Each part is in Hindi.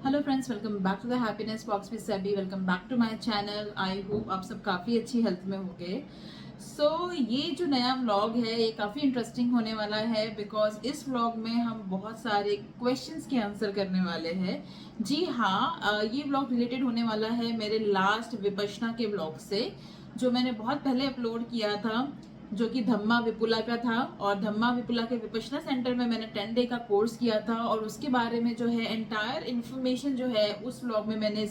Hello friends, welcome back to the happiness box with सभी। Welcome back to my channel. I hope आप सब काफ़ी अच्छी हेल्थ में होंगे। ये जो नया व्लॉग है ये काफ़ी इंटरेस्टिंग होने वाला है बिकॉज इस व्लॉग में हम बहुत सारे क्वेश्चंस के आंसर करने वाले हैं। जी हाँ, ये व्लॉग रिलेटेड होने वाला है मेरे लास्ट विपश्यना के व्लॉग से, जो मैंने बहुत पहले अपलोड किया था, जो कि धम्मा विपुला का था। और धम्मा विपुला के विपश्यना सेंटर में मैंने 10 डे का कोर्स किया था और उसके बारे में जो है एंटायर इन्फॉर्मेशन जो है उस व्लॉग में मैंने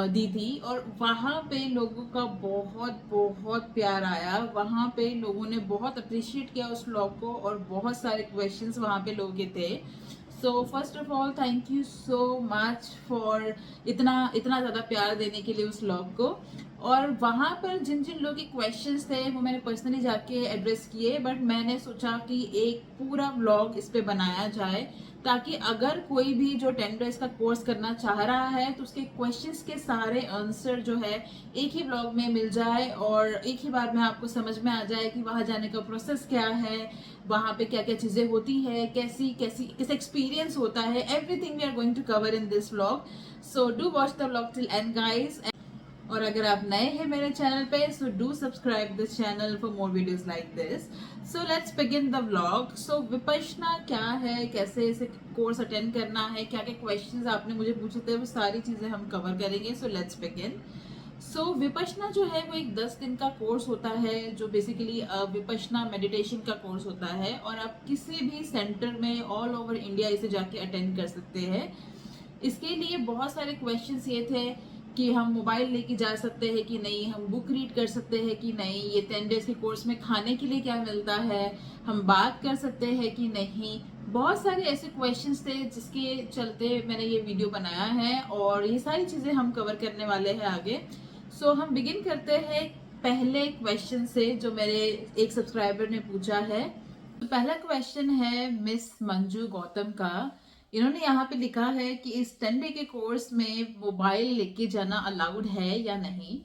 दी थी। और वहाँ पे लोगों का बहुत बहुत प्यार आया, वहाँ पे लोगों ने बहुत अप्रिशिएट किया उस व्लॉग को और बहुत सारे क्वेश्चंस वहाँ पे लोगों के थे। So first of all thank you so much for इतना इतना ज़्यादा प्यार देने के लिए उस व्लॉग को। और वहाँ पर जिन जिन लोगों के क्वेश्चंस थे वो मैंने पर्सनली जाके एड्रेस किए, बट मैंने सोचा कि एक पूरा व्लॉग इस पे बनाया जाए ताकि अगर कोई भी जो 10 डेज का कोर्स करना चाह रहा है तो उसके क्वेश्चंस के सारे आंसर जो है एक ही व्लॉग में मिल जाए और एक ही बार में आपको समझ में आ जाए कि वहाँ जाने का प्रोसेस क्या है, वहाँ पे क्या क्या चीज़ें होती है, कैसी कैसी कैसे एक्सपीरियंस होता है। Everything we are going to cover in this vlog. So do watch the vlog till end guys. और अगर आप नए हैं मेरे चैनल पे so do subscribe this channel for more videos like this. So let's begin the vlog. So Vipassana क्या है, कैसे इसे कोर्स अटेंड करना है, क्या क्या क्वेश्चंस आपने मुझे पूछे थे, वो सारी चीजें हम कवर करेंगे। सो लेट्स बिगिन। विपश्यना जो है वो एक 10 दिन का कोर्स होता है जो बेसिकली विपश्यना मेडिटेशन का कोर्स होता है और आप किसी भी सेंटर में ऑल ओवर इंडिया इसे जाके अटेंड कर सकते हैं। इसके लिए बहुत सारे क्वेश्चंस ये थे कि हम मोबाइल लेके जा सकते हैं कि नहीं, हम बुक रीड कर सकते हैं कि नहीं, ये 10 डेज के कोर्स में खाने के लिए क्या मिलता है, हम बात कर सकते हैं कि नहीं। बहुत सारे ऐसे क्वेश्चंस थे जिसके चलते मैंने ये वीडियो बनाया है और ये सारी चीज़ें हम कवर करने वाले हैं आगे। हम बिगिन करते हैं पहले क्वेश्चन से जो मेरे एक सब्सक्राइबर ने पूछा है। तो पहला क्वेश्चन है मिस मंजू गौतम का। इन्होंने यहाँ पे लिखा है कि इस 10 डे के कोर्स में मोबाइल लेके जाना अलाउड है या नहीं।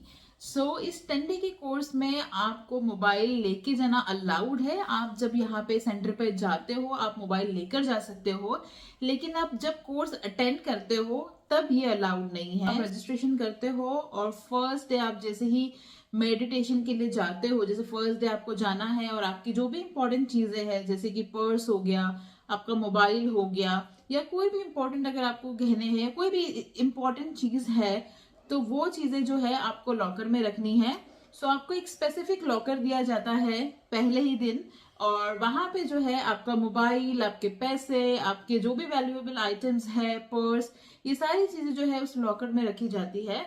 इस 10 डे के कोर्स में आपको मोबाइल लेके जाना अलाउड है। आप जब यहाँ पे सेंटर पे जाते हो आप मोबाइल लेकर जा सकते हो, लेकिन आप जब कोर्स अटेंड करते हो तब ये अलाउड नहीं है। आप रजिस्ट्रेशन करते हो और फर्स्ट डे आप जैसे ही मेडिटेशन के लिए जाते हो, जैसे फर्स्ट डे आपको जाना है और आपकी जो भी इंपॉर्टेंट चीजें हैं जैसे कि पर्स हो गया, आपका मोबाइल हो गया, या कोई भी इंपॉर्टेंट अगर आपको गहने हैं, कोई भी इंपॉर्टेंट चीज है तो वो चीजें जो है आपको लॉकर में रखनी है। आपको एक स्पेसिफिक लॉकर दिया जाता है पहले ही दिन और वहां पे जो है आपका मोबाइल, आपके पैसे, आपके जो भी वैल्यूएबल आइटम्स है, पर्स, ये सारी चीजें जो है उस लॉकर में रखी जाती है।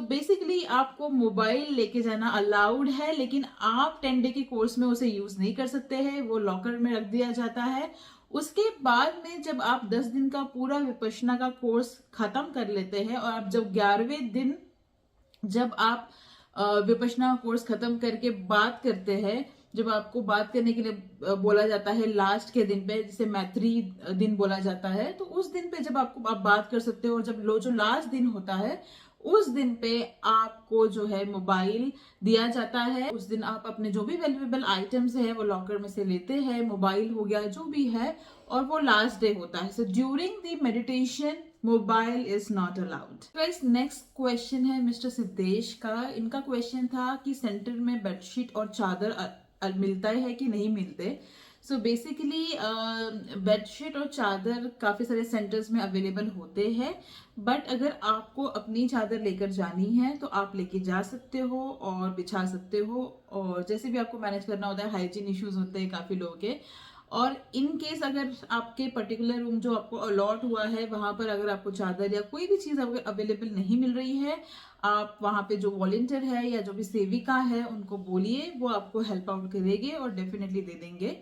बेसिकली आपको मोबाइल लेके जाना अलाउड है, लेकिन आप 10 डे के कोर्स में उसे यूज नहीं कर सकते हैं, वो लॉकर में रख दिया जाता है। उसके बाद में जब आप 10 दिन का पूरा विपश्यना का कोर्स खत्म कर लेते हैं और आप जब 11वें दिन जब आप विपश्यना कोर्स खत्म करके बात करते हैं, जब आपको बात करने के लिए बोला जाता है लास्ट के दिन पे, जिसे मैत्री दिन बोला जाता है, तो उस दिन पे जब आपको आप बात कर सकते हो और जब जो लास्ट दिन होता है उस दिन पे आपको जो है मोबाइल दिया जाता है। उस दिन आप अपने जो भी वैल्यूएबल आइटम्स है वो लॉकर में से लेते हैं, मोबाइल हो गया जो भी है, और वो लास्ट डे होता है। During the meditation mobile is not allowed. Next question है मिस्टर सिद्धेश का। इनका क्वेश्चन था कि सेंटर में बेडशीट और चादर मिलता है कि नहीं मिलते। बेसिकली बेडशीट और चादर काफ़ी सारे सेंटर्स में अवेलेबल होते हैं, बट अगर आपको अपनी चादर लेकर जानी है तो आप लेके जा सकते हो और बिछा सकते हो, और जैसे भी आपको मैनेज करना होता है, हाइजीन इश्यूज होते हैं काफ़ी लोगों के। और इन केस अगर आपके पर्टिकुलर रूम जो आपको अलॉट हुआ है वहां पर अगर आपको चादर या कोई भी चीज़ अगर अवेलेबल नहीं मिल रही है, आप वहां पे जो वॉलेंटियर है या जो भी सेविका है उनको बोलिए, वो आपको हेल्प आउट करेंगे और डेफिनेटली दे देंगे।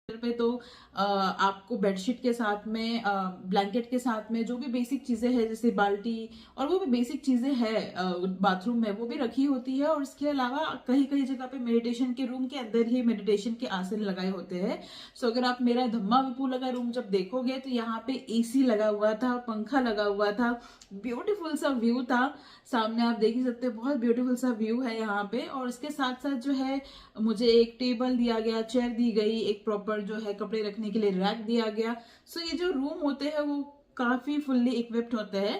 पे तो आपको बेडशीट के साथ में, ब्लैंकेट के साथ में जो भी बेसिक चीजें हैं जैसे बाल्टी और वो भी बेसिक चीजें हैं बाथरूम में वो भी रखी होती है। और इसके अलावा कहीं कहीं जगह पे मेडिटेशन के रूम के अंदर ही मेडिटेशन के आसन लगाए होते हैं। अगर आप मेरा धम्मा विपुला का रूम जब देखोगे तो यहाँ पे एसी लगा हुआ था, पंखा लगा हुआ था, ब्यूटीफुल सा व्यू था, सामने आप देख ही सकते हैं, बहुत ब्यूटीफुल सा व्यू है यहाँ पे। और इसके साथ साथ जो है मुझे एक टेबल दिया गया, चेयर दी गई, एक प्रॉपर जो है कपड़े रखने के लिए रैक दिया गया। ये जो रूम होते हैं वो काफी फुल्ली इक्विप्ड होते हैं।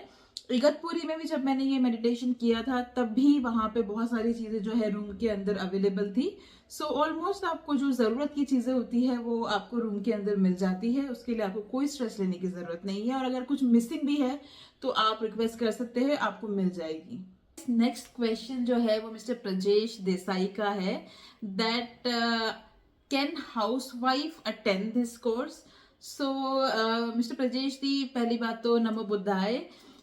इगतपुरी में भी जब मैंने ये मेडिटेशन किया था तब भी वहां पे बहुत सारी चीजें जो है रूम के अंदर अवेलेबल थी। सो ऑलमोस्ट आपको जो जरूरत की चीजें होती है वो आपको रूम के अंदर मिल जाती है, उसके लिए आपको कोई स्ट्रेस लेने की जरूरत नहीं है। और अगर कुछ मिसिंग भी है तो आप रिक्वेस्ट कर सकते हैं, आपको मिल जाएगी। नेक्स्ट क्वेश्चन जो है वो मिस्टर प्रजेश देसाई का है, that can housewife attend this course. So mister Prajnesh दी, पहली बात तो नमो बुद्धाय,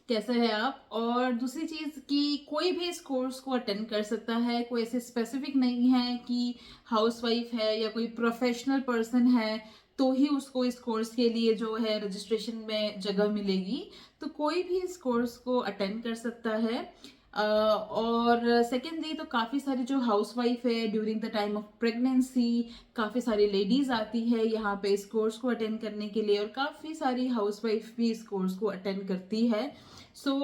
कैसे है आप। और दूसरी चीज कि कोई भी इस कोर्स को अटेंड कर सकता है, कोई ऐसे स्पेसिफिक नहीं है कि हाउसवाइफ है या कोई प्रोफेशनल पर्सन है तो ही उसको इस कोर्स के लिए जो है रजिस्ट्रेशन में जगह मिलेगी। तो कोई भी इस कोर्स को अटेंड कर सकता है। और सेकेंडली तो काफ़ी सारी जो हाउसवाइफ है during the time of pregnancy, काफ़ी सारी लेडीज आती है यहाँ पे इस कोर्स को अटेंड करने के लिए, और काफ़ी सारी हाउसवाइफ भी इस कोर्स को अटेंड करती है। सो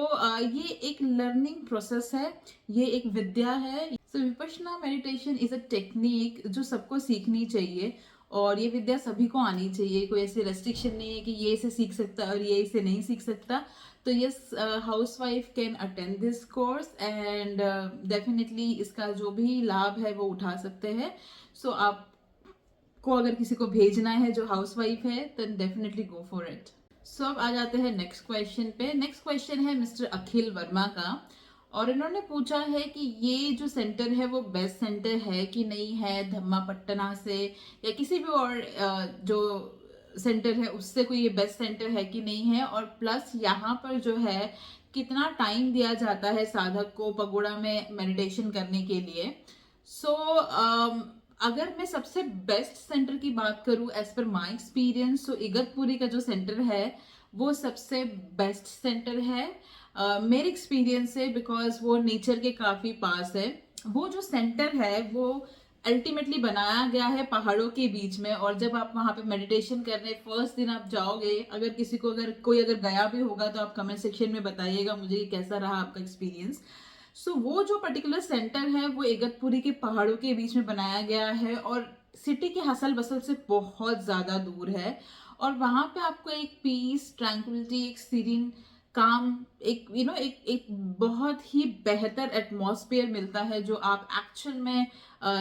ये एक लर्निंग प्रोसेस है, ये एक विद्या है। So Vipassana meditation is a technique जो सबको सीखनी चाहिए, और ये विद्या सभी को आनी चाहिए। कोई ऐसे रेस्ट्रिक्शन नहीं है कि ये इसे सीख सकता है और ये इसे नहीं सीख सकता। तो yes, housewife can attend this course and definitely इसका जो भी लाभ है वो उठा सकते हैं। सो आपको अगर किसी को भेजना है जो हाउसवाइफ है तो डेफिनेटली गो फॉर इट। सो अब आ जाते हैं नेक्स्ट क्वेश्चन पे। नेक्स्ट क्वेश्चन है मिस्टर अखिल वर्मा का, और इन्होंने पूछा है कि ये जो सेंटर है वो बेस्ट सेंटर है कि नहीं है धम्मापट्टना से या किसी भी और जो सेंटर है उससे कोई ये बेस्ट सेंटर है कि नहीं है, और प्लस यहाँ पर जो है कितना टाइम दिया जाता है साधक को पगोड़ा में मेडिटेशन करने के लिए। सो अगर मैं सबसे बेस्ट सेंटर की बात करूं एज पर माय एक्सपीरियंस, तो इगतपुरी का जो सेंटर है वो सबसे बेस्ट सेंटर है मेरे एक्सपीरियंस से, बिकॉज वो नेचर के काफी पास है। वो जो सेंटर है वो अल्टीमेटली बनाया गया है पहाड़ों के बीच में, और जब आप वहां पे मेडिटेशन करने फर्स्ट दिन आप जाओगे, अगर किसी को अगर कोई अगर गया भी होगा तो आप कमेंट सेक्शन में बताइएगा मुझे कि कैसा रहा आपका एक्सपीरियंस। सो वो जो पर्टिकुलर सेंटर है वो इगतपुरी के पहाड़ों के बीच में बनाया गया है और सिटी के हसल बसल से बहुत ज्यादा दूर है, और वहां पे आपको एक पीस, ट्रैंक्विलिटी, एक सीरीन काम, एक एक बहुत ही बेहतर एटमॉस्फेयर मिलता है जो आप एक्चुअल में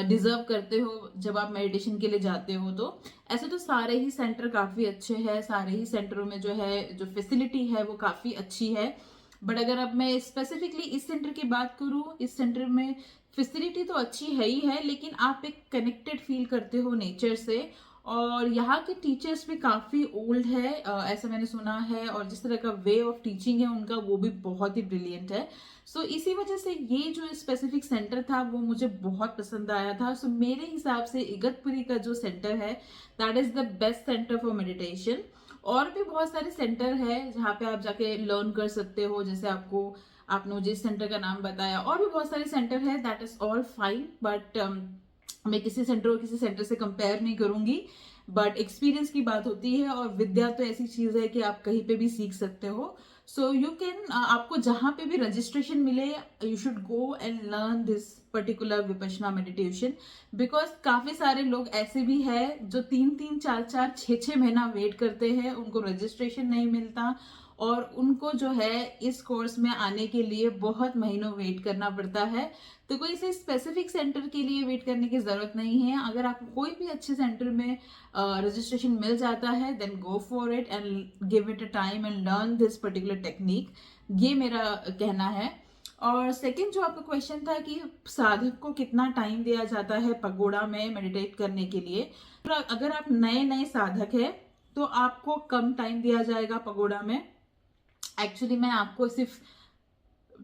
डिजर्व करते हो जब आप मेडिटेशन के लिए जाते हो। तो ऐसे तो सारे ही सेंटर काफी अच्छे हैं, सारे ही सेंटरों में जो है जो फैसिलिटी है वो काफी अच्छी है, बट अगर अब मैं स्पेसिफिकली इस सेंटर की बात करूं, इस सेंटर में फैसिलिटी तो अच्छी है ही है, लेकिन आप एक कनेक्टेड फील करते हो नेचर से, और यहाँ के टीचर्स भी काफी ओल्ड है ऐसा मैंने सुना है, और जिस तरह का वे ऑफ टीचिंग है उनका वो भी बहुत ही ब्रिलियंट है। सो इसी वजह से ये जो स्पेसिफिक सेंटर था वो मुझे बहुत पसंद आया था। सो मेरे हिसाब से इगतपुरी का जो सेंटर है that is the best centre for meditation. और भी बहुत सारे सेंटर है जहाँ पे आप जाके लर्न कर सकते हो, जैसे आपने जिस सेंटर का नाम बताया, और भी बहुत सारे सेंटर है, that is all fine, but मैं किसी सेंटर को किसी सेंटर से कंपेयर नहीं करूंगी। बट एक्सपीरियंस की बात होती है, और विद्या तो ऐसी चीज है कि आप कहीं पे भी सीख सकते हो। सो यू कैन, आपको जहां पे भी रजिस्ट्रेशन मिले you should go and learn this particular Vipassana meditation, because काफी सारे लोग ऐसे भी हैं जो 3-3, 4-4, 6-6 महीना वेट करते हैं, उनको रजिस्ट्रेशन नहीं मिलता, और उनको जो है इस कोर्स में आने के लिए बहुत महीनों वेट करना पड़ता है। तो कोई से स्पेसिफिक सेंटर के लिए वेट करने की जरूरत नहीं है। अगर आपको कोई भी अच्छे सेंटर में रजिस्ट्रेशन मिल जाता है then go for it and give it a time and learn this particular technique, ये मेरा कहना है। और सेकंड जो आपका क्वेश्चन था कि साधक को कितना टाइम दिया जाता है पगोड़ा में मेडिटेट करने के लिए, तो अगर आप नए नए साधक है तो आपको कम टाइम दिया जाएगा पगोड़ा में। एक्चुअली मैं आपको सिर्फ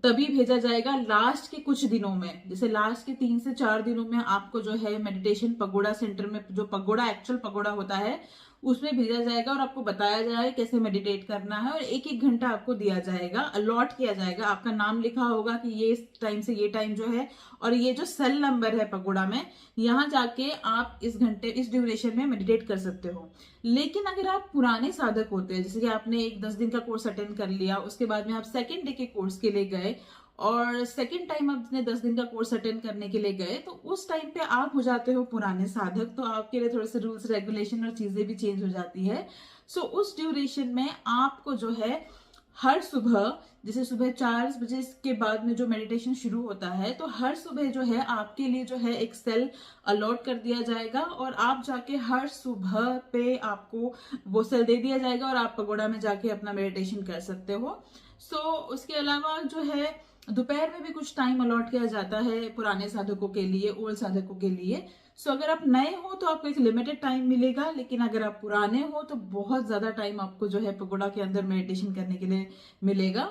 तभी भेजा जाएगा लास्ट के कुछ दिनों में, जैसे लास्ट के 3 से 4 दिनों में आपको जो है मेडिटेशन पगोड़ा सेंटर में, जो पगोड़ा एक्चुअल पगोड़ा होता है उसमें भेजा जाएगा, और आपको बताया जाएगा कैसे मेडिटेट करना है, और 1-1 घंटा आपको दिया जाएगा, अलॉट किया जाएगा, आपका नाम लिखा होगा कि ये इस टाइम से ये टाइम जो है, और ये जो सेल नंबर है पगोड़ा में, यहाँ जाके आप इस घंटे इस ड्यूरेशन में मेडिटेट कर सकते हो। लेकिन अगर आप पुराने साधक होते हैं, जैसे कि आपने एक 10 दिन का कोर्स अटेंड कर लिया, उसके बाद में आप सेकेंड डे के कोर्स के लिए गए, और सेकेंड टाइम आपने 10 दिन का कोर्स अटेंड करने के लिए गए, तो उस टाइम पे आप हो जाते हो पुराने साधक, तो आपके लिए थोड़े से रूल्स रेगुलेशन और चीजें भी चेंज हो जाती है। सो उस ड्यूरेशन में आपको जो है हर सुबह, जैसे सुबह 4 बजे के बाद में जो मेडिटेशन शुरू होता है, तो हर सुबह जो है आपके लिए जो है एक सेल अलॉट कर दिया जाएगा और आप जाके हर सुबह पे आपको वो सेल दे दिया जाएगा और आप पगोड़ा में जाके अपना मेडिटेशन कर सकते हो। सो उसके अलावा जो है दोपहर में भी कुछ टाइम अलॉट किया जाता है पुराने साधकों के लिए, ओल्ड साधकों के लिए। सो अगर आप नए हो तो आपको एक लिमिटेड टाइम मिलेगा, लेकिन अगर आप पुराने हो तो बहुत ज्यादा टाइम आपको जो है पगोड़ा के अंदर मेडिटेशन करने के लिए मिलेगा।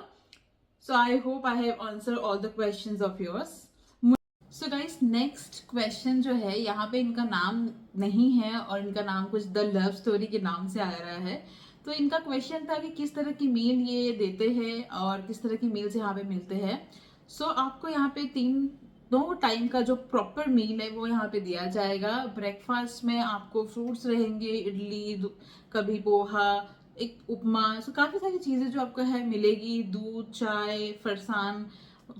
So I hope I have answer all the questions of yours. So guys, next question जो है, यहाँ पे इनका नाम नहीं है और इनका नाम कुछ द लव स्टोरी के नाम से आ रहा है। तो इनका क्वेश्चन था कि किस तरह की मील ये देते हैं और किस तरह की मील्स यहाँ पे मिलते हैं। सो आपको यहाँ पे 2 टाइम का जो प्रॉपर मील है वो यहाँ पे दिया जाएगा। ब्रेकफास्ट में आपको फ्रूट्स रहेंगे, इडली, कभी पोहा, एक उपमा, सो काफी सारी चीजें जो आपको है मिलेगी, दूध, चाय, फरसान,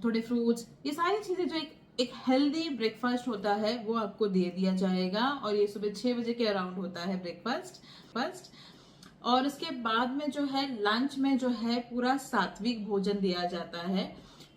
थोड़े फ्रूट्स, ये सारी चीजें जो एक हेल्दी ब्रेकफास्ट होता है वो आपको दे दिया जाएगा। और ये सुबह 6 बजे के अराउंड होता है ब्रेकफास्ट फर्स्ट। और उसके बाद में जो है लंच में जो है पूरा सात्विक भोजन दिया जाता है।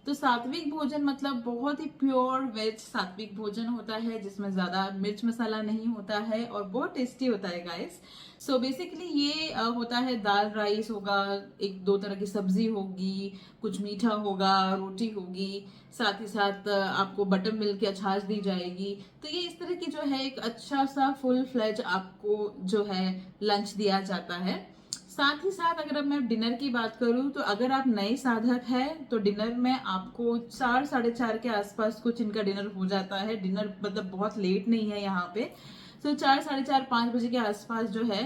तो सात्विक भोजन मतलब बहुत ही प्योर वेज सात्विक भोजन होता है, जिसमें ज्यादा मिर्च मसाला नहीं होता है और बहुत टेस्टी होता है गाइस। सो बेसिकली ये होता है, दाल राइस होगा, 1-2 तरह की सब्जी होगी, कुछ मीठा होगा, रोटी होगी, साथ ही साथ आपको बटर मिल्क या छाछ दी जाएगी। तो ये इस तरह की जो है एक अच्छा सा फुल फ्लेज आपको जो है लंच दिया जाता है। साथ ही साथ अगर अब मैं डिनर की बात करूं तो अगर आप नए साधक हैं तो डिनर में आपको 4-4:30 के आसपास कुछ इनका डिनर हो जाता है। डिनर मतलब बहुत लेट नहीं है यहाँ पे। तो 4-4:30-5 बजे के आसपास जो है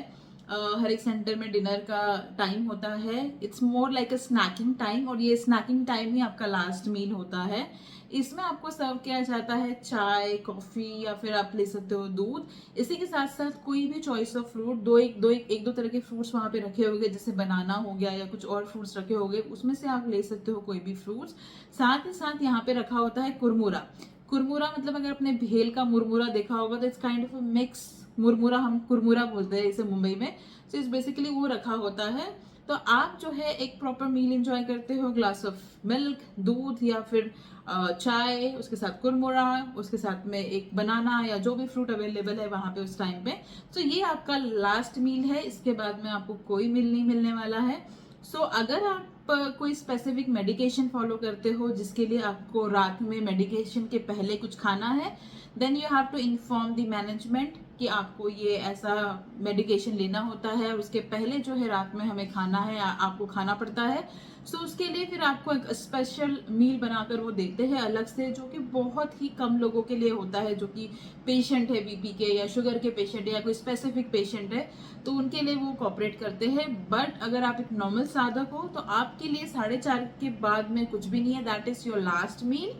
हर एक सेंटर में डिनर का टाइम होता है। It's more like a snacking time, और ये स्नैकिंग टाइम ही आपका लास्ट मील होता है। इसमें आपको सर्व किया जाता है चाय, कॉफी या फिर आप ले सकते हो दूध। इसी के साथ साथ कोई भी चॉइस ऑफ फ्रूट, एक दो तरह के फ्रूट्स वहां पे रखे होंगे, जैसे बनाना हो गया या कुछ और फ्रूट्स रखे होंगे, उसमें से आप ले सकते हो कोई भी फ्रूट्स। साथ ही साथ यहाँ पे रखा होता है कुरमुरा। कुरमुरा मतलब अगर आपने भेल का मुरमुरा देखा होगा तो इट्स काइंड ऑफ मिक्स मुरमुरा, हम कुरमुरा बोलते हैं इसे मुंबई में। सो इस बेसिकली वो रखा होता है। तो आप जो है एक प्रॉपर मील एंजॉय करते हो, ग्लास ऑफ मिल्क, दूध या फिर चाय, उसके साथ कुरमुरा, उसके साथ में एक बनाना या जो भी फ्रूट अवेलेबल है वहां पे उस टाइम पे। तो ये आपका लास्ट मील है। इसके बाद में आपको कोई मील नहीं मिलने वाला है। सो अगर आप कोई स्पेसिफिक मेडिकेशन फॉलो करते हो जिसके लिए आपको रात में मेडिकेशन के पहले कुछ खाना है, then you have to inform the management कि आपको ये ऐसा मेडिकेशन लेना होता है और उसके पहले जो है रात में हमें खाना है, आपको खाना पड़ता है। सो उसके लिए फिर आपको एक स्पेशल मील बनाकर वो देते हैं अलग से, जो कि बहुत ही कम लोगों के लिए होता है, जो कि पेशेंट है बीपी के या शुगर के पेशेंट है या कोई स्पेसिफिक पेशेंट है, तो उनके लिए वो कॉपरेट करते हैं। बट अगर आप एक नॉर्मल साधक हो तो आपके लिए 4:30 के बाद में कुछ भी नहीं है, that is your last meal.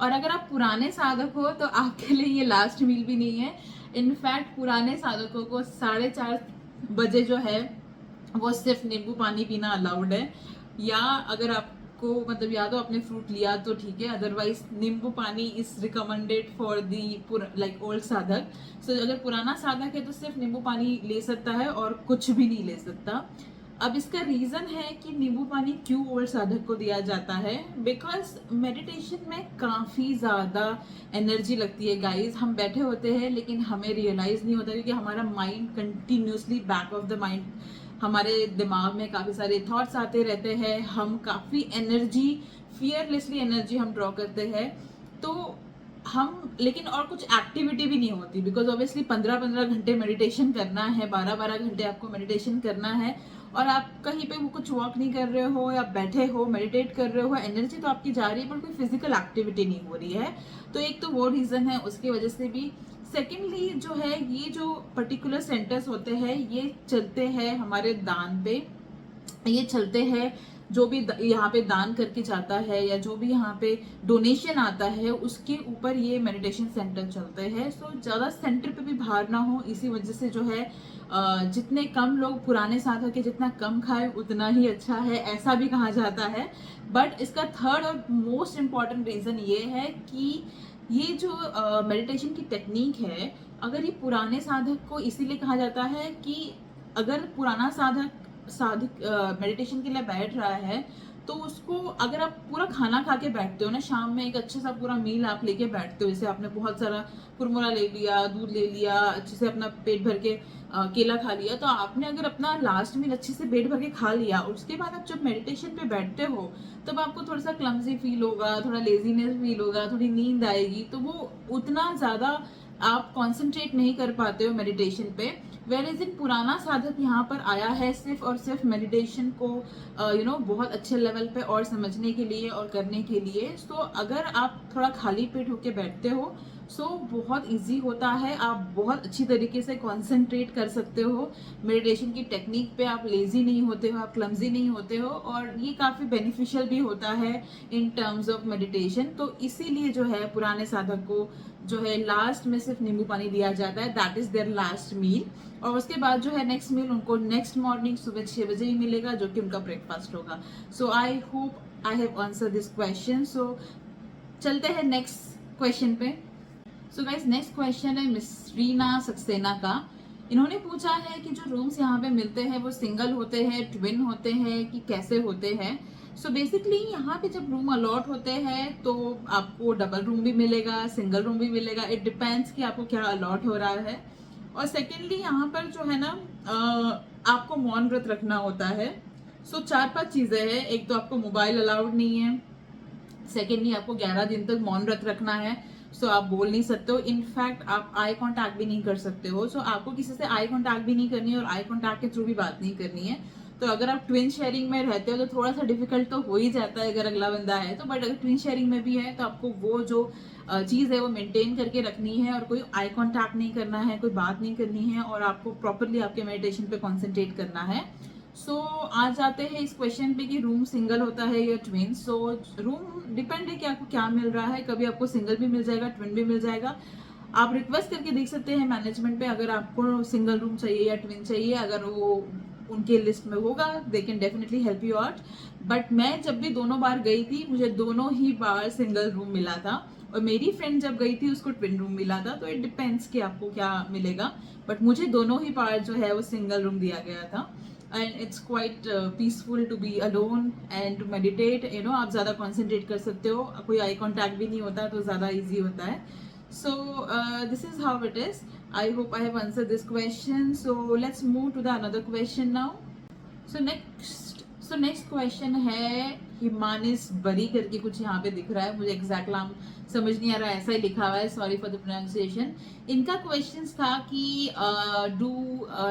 और अगर आप पुराने साधक हो तो आपके लिए ये लास्ट मील भी नहीं है। इनफैक्ट पुराने साधकों को 4:30 बजे जो है वो सिर्फ नींबू पानी पीना अलाउड है, या अगर आपको मतलब या तो आपने फ्रूट लिया तो ठीक है, अदरवाइज नींबू पानी is recommended for the like old साधक। सो अगर पुराना साधक है तो सिर्फ नींबू पानी ले सकता है और कुछ भी नहीं ले सकता। अब इसका रीजन है कि नींबू पानी क्यों ओल्ड साधक को दिया जाता है, बिकॉज मेडिटेशन में काफी ज्यादा एनर्जी लगती है गाइस। हम बैठे होते हैं लेकिन हमें रियलाइज नहीं होता, क्योंकि हमारा mind continuously back of the mind, हमारे दिमाग में काफी सारे थॉट्स आते रहते हैं। हम काफी एनर्जी, फियरलेसली एनर्जी हम ड्रॉ करते हैं। तो हम लेकिन और कुछ एक्टिविटी भी नहीं होती, बिकॉज ऑब्वियसली 15-15 घंटे मेडिटेशन करना है, 12-12 घंटे आपको मेडिटेशन करना है, और आप कहीं पे वो कुछ वॉक नहीं कर रहे हो या बैठे हो मेडिटेट कर रहे हो, एनर्जी तो आपकी जा रही है पर कोई फिजिकल एक्टिविटी नहीं हो रही है। तो एक तो वो रीजन है, उसकी वजह से भी। सेकेंडली जो है, ये जो पर्टिकुलर सेंटर्स होते हैं ये चलते हैं हमारे दान पे, ये चलते हैं जो भी यहाँ पे दान करके जाता है या जो भी यहाँ पे डोनेशन आता है उसके ऊपर ये मेडिटेशन सेंटर चलते हैं। सो ज्यादा सेंटर पे भी भार ना हो, इसी वजह से जो है जितने कम लोग पुराने साधक के जितना कम खाए उतना ही अच्छा है, ऐसा भी कहा जाता है। बट इसका थर्ड और मोस्ट इम्पॉर्टेंट रीजन ये है कि ये जो मेडिटेशन की टेक्निक है, अगर ये पुराने साधक को इसीलिए कहा जाता है कि अगर पुराना साधक मेडिटेशन के लिए बैठ रहा है, तो उसको अगर आप पूरा खाना खा के बैठते हो ना, शाम में एक अच्छे सा पूरा मील आप लेके बैठते हो, जैसे आपने बहुत सारा कुरमुरा ले लिया, दूध ले लिया, अच्छे से अपना पेट भर के केला खा लिया, तो आपने अगर अपना लास्ट मील अच्छे से पेट भर के खा लिया, उसके बाद आप जब मेडिटेशन पे बैठते हो तब आपको थोड़ा सा क्लमजी फील होगा, थोड़ा लेजीनेस फील होगा, थोड़ी नींद आएगी, तो वो उतना ज्यादा आप कॉन्सेंट्रेट नहीं कर पाते हो मेडिटेशन पे। वेर इज इन पुराना साधक यहाँ पर आया है सिर्फ और सिर्फ मेडिटेशन को बहुत अच्छे लेवल पे और समझने के लिए और करने के लिए। सो अगर आप थोड़ा खाली पेट होके बैठते हो, सो बहुत इजी होता है, आप बहुत अच्छी तरीके से कंसंट्रेट कर सकते हो मेडिटेशन की टेक्निक पे, आप लेजी नहीं होते हो, आप क्लमजी नहीं होते हो, और ये काफ़ी बेनिफिशियल भी होता है इन टर्म्स ऑफ मेडिटेशन। तो इसीलिए जो है पुराने साधक को जो है लास्ट में सिर्फ नींबू पानी दिया जाता है, that is their last meal, और उसके बाद जो है नेक्स्ट मील उनको नेक्स्ट मॉर्निंग सुबह 6 बजे ही मिलेगा, जो कि उनका ब्रेकफास्ट होगा। So I hope I have answer this question. So चलते हैं नेक्स्ट क्वेश्चन पे। सो गाइस, नेक्स्ट क्वेश्चन है मिस रीना सक्सेना का। इन्होंने पूछा है कि जो रूम्स यहाँ पे मिलते हैं वो सिंगल होते हैं, ट्विन होते हैं, कि कैसे होते हैं। सो बेसिकली यहाँ पे जब रूम अलॉट होते हैं तो आपको डबल रूम भी मिलेगा, सिंगल रूम भी मिलेगा, इट डिपेंड्स कि आपको क्या अलॉट हो रहा है। और सेकेंडली यहाँ पर जो है ना, आपको मौन व्रत रखना होता है। सो 4-5 चीजें हैं। एक तो आपको मोबाइल अलाउड नहीं है, सेकेंडली आपको 11 दिन तक मौन व्रत रखना है, सो आप बोल नहीं सकते हो, इनफैक्ट आप आई कांटेक्ट भी नहीं कर सकते हो। सो आपको किसी से आई कांटेक्ट भी नहीं करनी है और आई कांटेक्ट के थ्रू भी बात नहीं करनी है। तो अगर आप ट्विन शेयरिंग में रहते हो तो थोड़ा सा डिफिकल्ट तो हो ही जाता है अगर अगला बंदा है तो, बट अगर ट्विन शेयरिंग में भी है तो आपको वो जो चीज़ है वो मेंटेन करके रखनी है, और कोई आई कांटेक्ट नहीं करना है, कोई बात नहीं करनी है, और आपको प्रॉपरली आपके मेडिटेशन पे कॉन्सेंट्रेट करना है। सो आ जाते हैं इस क्वेश्चन पे कि रूम सिंगल होता है या ट्विन। सो रूम डिपेंड है कि आपको क्या मिल रहा है, कभी आपको सिंगल भी मिल जाएगा, ट्विन भी मिल जाएगा। आप रिक्वेस्ट करके देख सकते हैं मैनेजमेंट पे, अगर आपको सिंगल रूम चाहिए या ट्विन चाहिए, अगर वो उनके लिस्ट में होगा they can definitely help you out. But मैं जब भी दोनों बार गई थी, मुझे दोनों ही बार सिंगल रूम मिला था, और मेरी फ्रेंड जब गई थी उसको ट्विन रूम मिला था। तो इट डिपेंड्स कि आपको क्या मिलेगा, बट मुझे दोनों ही बार जो है वो सिंगल रूम दिया गया था। And it's quite peaceful to be alone and to meditate, आप ज़्यादा कॉन्सेंट्रेट कर सकते हो, कोई आई कॉन्टैक्ट भी नहीं होता तो ज़्यादा ईजी होता है। So this is how it is. I hope I have answered this question. So let's move to the another question now. So next question है हिमानिस बरी करके कुछ यहाँ पे दिख रहा है, मुझे एग्जैक्ट नाम समझ नहीं आ रहा है, ऐसा ही लिखा हुआ है, सॉरी फॉर द प्रोनाउंसिएशन। इनका क्वेश्चन था कि do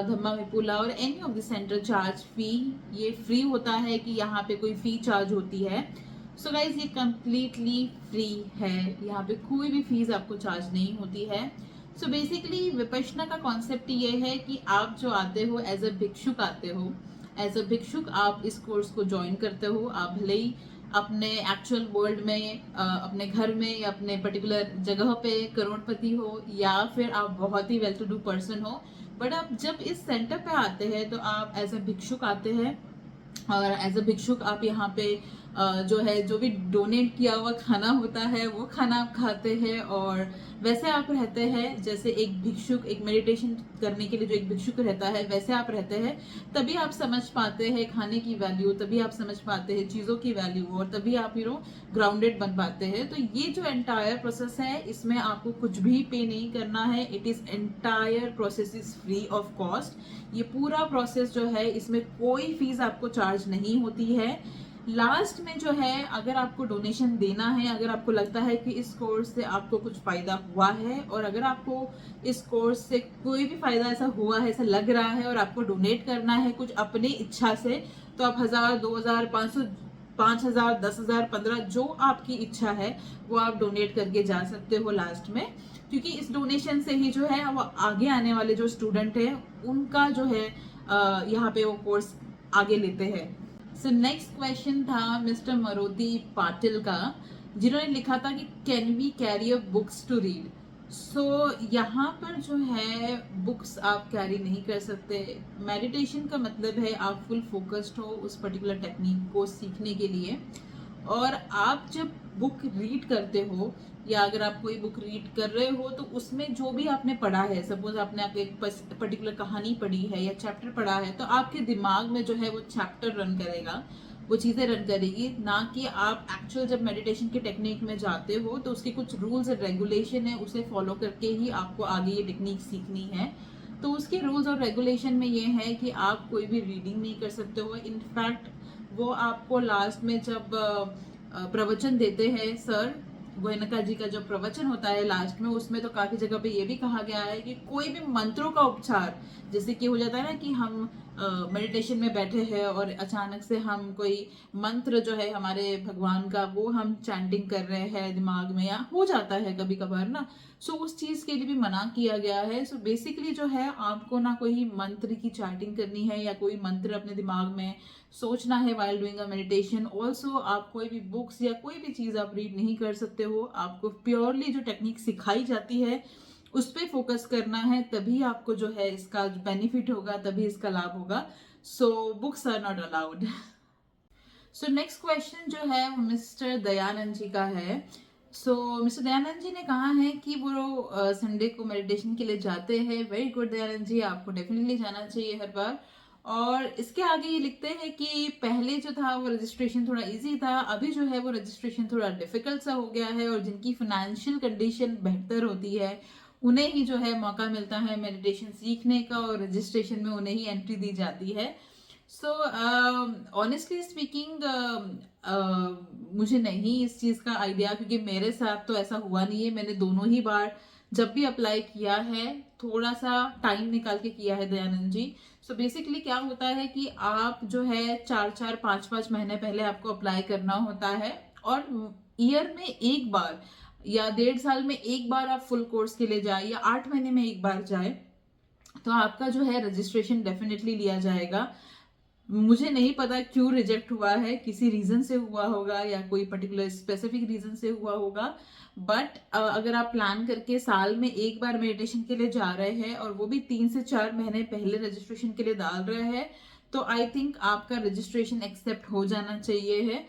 Dhamma Vipula or any of the centre charge fee, ये फ्री होता है कि यहाँ पे कोई फी चार्ज होती है। सो गाइज, ये कम्प्लीटली फ्री है, यहाँ पे कोई भी फीस आपको चार्ज नहीं होती है। सो बेसिकली विपश्यना का कॉन्सेप्ट ये है कि आप जो आते हो एज अ भिक्षुक आते हो, एज अ भिक्षुक आप इस कोर्स को ज्वाइन करते हो। आप भले ही अपने एक्चुअल वर्ल्ड में अपने घर में या अपने पर्टिकुलर जगह पे करोड़पति हो, या फिर आप बहुत ही वेल टू डू पर्सन हो, बट आप जब इस सेंटर पे आते हैं तो आप एज अ भिक्षुक आते हैं, और एज अ भिक्षुक आप यहाँ पे जो है जो भी डोनेट किया हुआ खाना होता है वो खाना आप खाते हैं, और वैसे आप रहते हैं जैसे एक भिक्षुक, एक मेडिटेशन करने के लिए जो एक भिक्षुक रहता है वैसे आप रहते हैं। तभी आप समझ पाते हैं खाने की वैल्यू, तभी आप समझ पाते हैं चीज़ों की वैल्यू, और तभी आप ग्राउंडेड बन पाते हैं। तो ये जो एंटायर प्रोसेस है इसमें आपको कुछ भी पे नहीं करना है, it is entire process is free of cost. ये पूरा प्रोसेस जो है इसमें कोई फीस आपको चार्ज नहीं होती है। लास्ट में जो है अगर आपको डोनेशन देना है, अगर आपको लगता है कि इस कोर्स से आपको कुछ फायदा हुआ है, और अगर आपको इस कोर्स से कोई भी फायदा ऐसा हुआ है, ऐसा लग रहा है, और आपको डोनेट करना है कुछ अपनी इच्छा से, तो आप 1000, 2000, 500, 5000, 10,000, 15, जो आपकी इच्छा है वो आप डोनेट करके जा सकते हो लास्ट में, क्योंकि इस डोनेशन से ही जो है वो आगे आने वाले जो स्टूडेंट है उनका जो है यहाँ पे वो कोर्स आगे लेते हैं। सो नेक्स्ट क्वेश्चन था मिस्टर मरोदी पाटिल का, जिन्होंने लिखा था कि can we carry a books to read. So यहाँ पर जो है बुक्स आप कैरी नहीं कर सकते। मेडिटेशन का मतलब है आप फुल फोकस्ड हो उस पर्टिकुलर टेक्निक को सीखने के लिए, और आप जब बुक रीड करते हो या अगर आप कोई बुक रीड कर रहे हो तो उसमें जो भी आपने पढ़ा है, सपोज आपने आप एक पर्टिकुलर कहानी पढ़ी है या चैप्टर पढ़ा है, तो आपके दिमाग में जो है वो चैप्टर रन करेगा, वो चीज़ें रन करेगी, ना कि आप एक्चुअल जब मेडिटेशन की टेक्निक में जाते हो तो उसके कुछ रूल्स एंड रेगुलेशन है, उसे फॉलो करके ही आपको आगे ये टेक्निक सीखनी है। तो उसके रूल्स और रेगुलेशन में ये है कि आप कोई भी रीडिंग नहीं कर सकते हो। इनफैक्ट वो आपको लास्ट में जब प्रवचन देते हैं सर, गोयनका जी का जो प्रवचन होता है लास्ट में, उसमें तो काफी जगह पे ये भी कहा गया है कि कोई भी मंत्रों का उपचार, जैसे कि हो जाता है ना कि हम मेडिटेशन में बैठे हैं और अचानक से हम कोई मंत्र जो है हमारे भगवान का वो हम चैंटिंग कर रहे हैं दिमाग में, या हो जाता है कभी कभार ना, सो उस चीज के लिए भी मना किया गया है। सो बेसिकली जो है आपको ना कोई मंत्र की चैंटिंग करनी है या कोई मंत्र अपने दिमाग में सोचना है while doing a meditation. Also आप कोई भी बुक्स या कोई भी चीज आप रीड नहीं कर सकते हो। आपको प्योरली जो टेक्निक सिखाई जाती है उस पर फोकस करना है, तभी आपको जो है इसका बेनिफिट होगा, तभी इसका लाभ होगा। So books are not allowed. So next question जो है वो मिस्टर दयानंद जी का है। सो मिस्टर दयानंद जी ने कहा है कि वो संडे को मेडिटेशन के लिए जाते हैं। वेरी गुड दयानंद जी, आपको डेफिनेटली जाना चाहिए हर बार। और इसके आगे ये लिखते हैं कि पहले जो था वो रजिस्ट्रेशन थोड़ा इजी था, अभी जो है वो रजिस्ट्रेशन थोड़ा डिफिकल्ट सा हो गया है, और जिनकी फाइनेंशियल कंडीशन बेहतर होती है उन्हें ही जो है मौका मिलता है मेडिटेशन सीखने का, और रजिस्ट्रेशन में उन्हें ही एंट्री दी जाती है। सो ऑनेस्टली स्पीकिंग मुझे नहीं इस चीज़ का आइडिया, क्योंकि मेरे साथ तो ऐसा हुआ नहीं है। मैंने दोनों ही बार जब भी अप्लाई किया है थोड़ा सा टाइम निकाल के किया है दयानंद जी। सो बेसिकली क्या होता है कि आप जो है 4-4 5-5 महीने पहले आपको अप्लाई करना होता है, और ईयर में एक बार या 1.5 साल में एक बार आप फुल कोर्स के लिए जाए या 8 महीने में एक बार जाए, तो आपका जो है रजिस्ट्रेशन डेफिनेटली लिया जाएगा। मुझे नहीं पता क्यों रिजेक्ट हुआ है, किसी रीजन से हुआ होगा या कोई पर्टिकुलर स्पेसिफिक रीजन से हुआ होगा। बट अगर आप प्लान करके साल में एक बार मेडिटेशन के लिए जा रहे हैं और वो भी 3 से 4 महीने पहले रजिस्ट्रेशन के लिए डाल रहे हैं, तो आई थिंक आपका रजिस्ट्रेशन एक्सेप्ट हो जाना चाहिए है।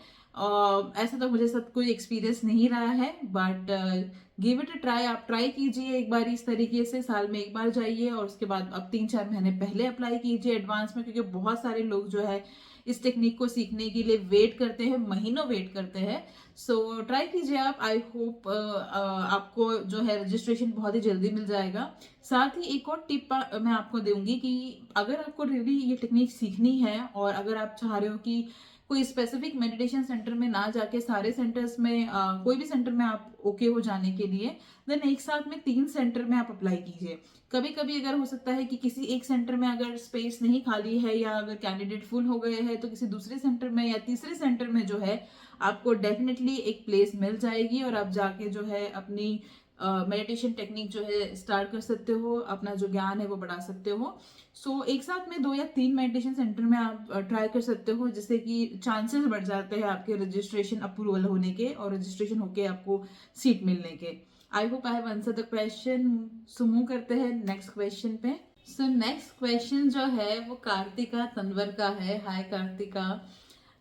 ऐसा तो मुझे सब कोई एक्सपीरियंस नहीं रहा है, but give it a try. आप ट्राई कीजिए एक बार इस तरीके से, साल में एक बार जाइए और उसके बाद अब 3-4 महीने पहले अप्लाई कीजिए एडवांस में, क्योंकि बहुत सारे लोग जो है इस टेक्निक को सीखने के लिए वेट करते हैं, महीनों वेट करते हैं। सो ट्राई कीजिए आप। आई होप आपको जो है रजिस्ट्रेशन बहुत ही जल्दी मिल जाएगा। साथ ही एक और टिप मैं आपको दूंगी कि अगर आपको रियली ये टेक्निक सीखनी है और अगर आप चाह रहे हो कि कोई स्पेसिफिक मेडिटेशन सेंटर में ना जाके सारे सेंटर्स में कोई भी सेंटर में आप ओके हो जाने के लिए, देन एक साथ में 3 सेंटर में आप अप्लाई कीजिए। कभी कभी अगर हो सकता है कि किसी एक सेंटर में अगर स्पेस नहीं खाली है या अगर कैंडिडेट फुल हो गए हैं, तो किसी दूसरे सेंटर में या तीसरे सेंटर में जो है आपको डेफिनेटली एक प्लेस मिल जाएगी, और आप जाके जो है अपनी मेडिटेशन टेक्निक जो है स्टार्ट कर सकते हो, अपना जो ज्ञान है वो बढ़ा सकते हो। सो एक साथ में 2 या 3 मेडिटेशन सेंटर में आप ट्राई कर सकते हो, जिससे कि चांसेस बढ़ जाते हैं आपके रजिस्ट्रेशन अप्रूवल होने के और रजिस्ट्रेशन होके आपको सीट मिलने के। आई hope I have answer the question. So move करते हैं नेक्स्ट क्वेश्चन पे। सो नेक्स्ट क्वेश्चन जो है वो कार्तिका तनवर का है। हाय कार्तिका,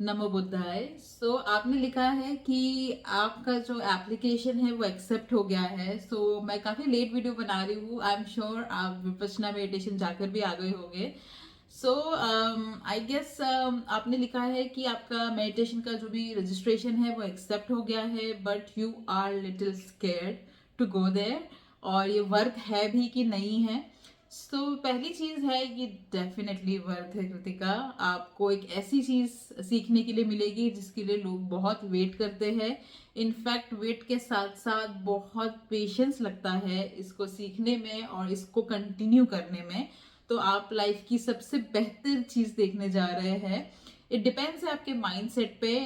नमो बुद्धाय। सो आपने लिखा है कि आपका जो एप्लीकेशन है वो एक्सेप्ट हो गया है। सो मैं काफ़ी लेट वीडियो बना रही हूँ, आई एम श्योर आप विपश्यना मेडिटेशन जाकर भी आ गए होंगे। सो आई गेस आपने लिखा है कि आपका मेडिटेशन का जो भी रजिस्ट्रेशन है वो एक्सेप्ट हो गया है, but you are little scared to go there, और ये वर्थ है भी कि नहीं है। सो पहली चीज है कि डेफिनेटली वर्थ है कृतिका। आपको एक ऐसी चीज सीखने के लिए मिलेगी जिसके लिए लोग बहुत वेट करते हैं। इनफैक्ट वेट के साथ साथ बहुत पेशेंस लगता है इसको सीखने में और इसको कंटिन्यू करने में। तो आप लाइफ की सबसे बेहतर चीज देखने जा रहे हैं। इट डिपेंड्स है आपके माइंडसेट पे।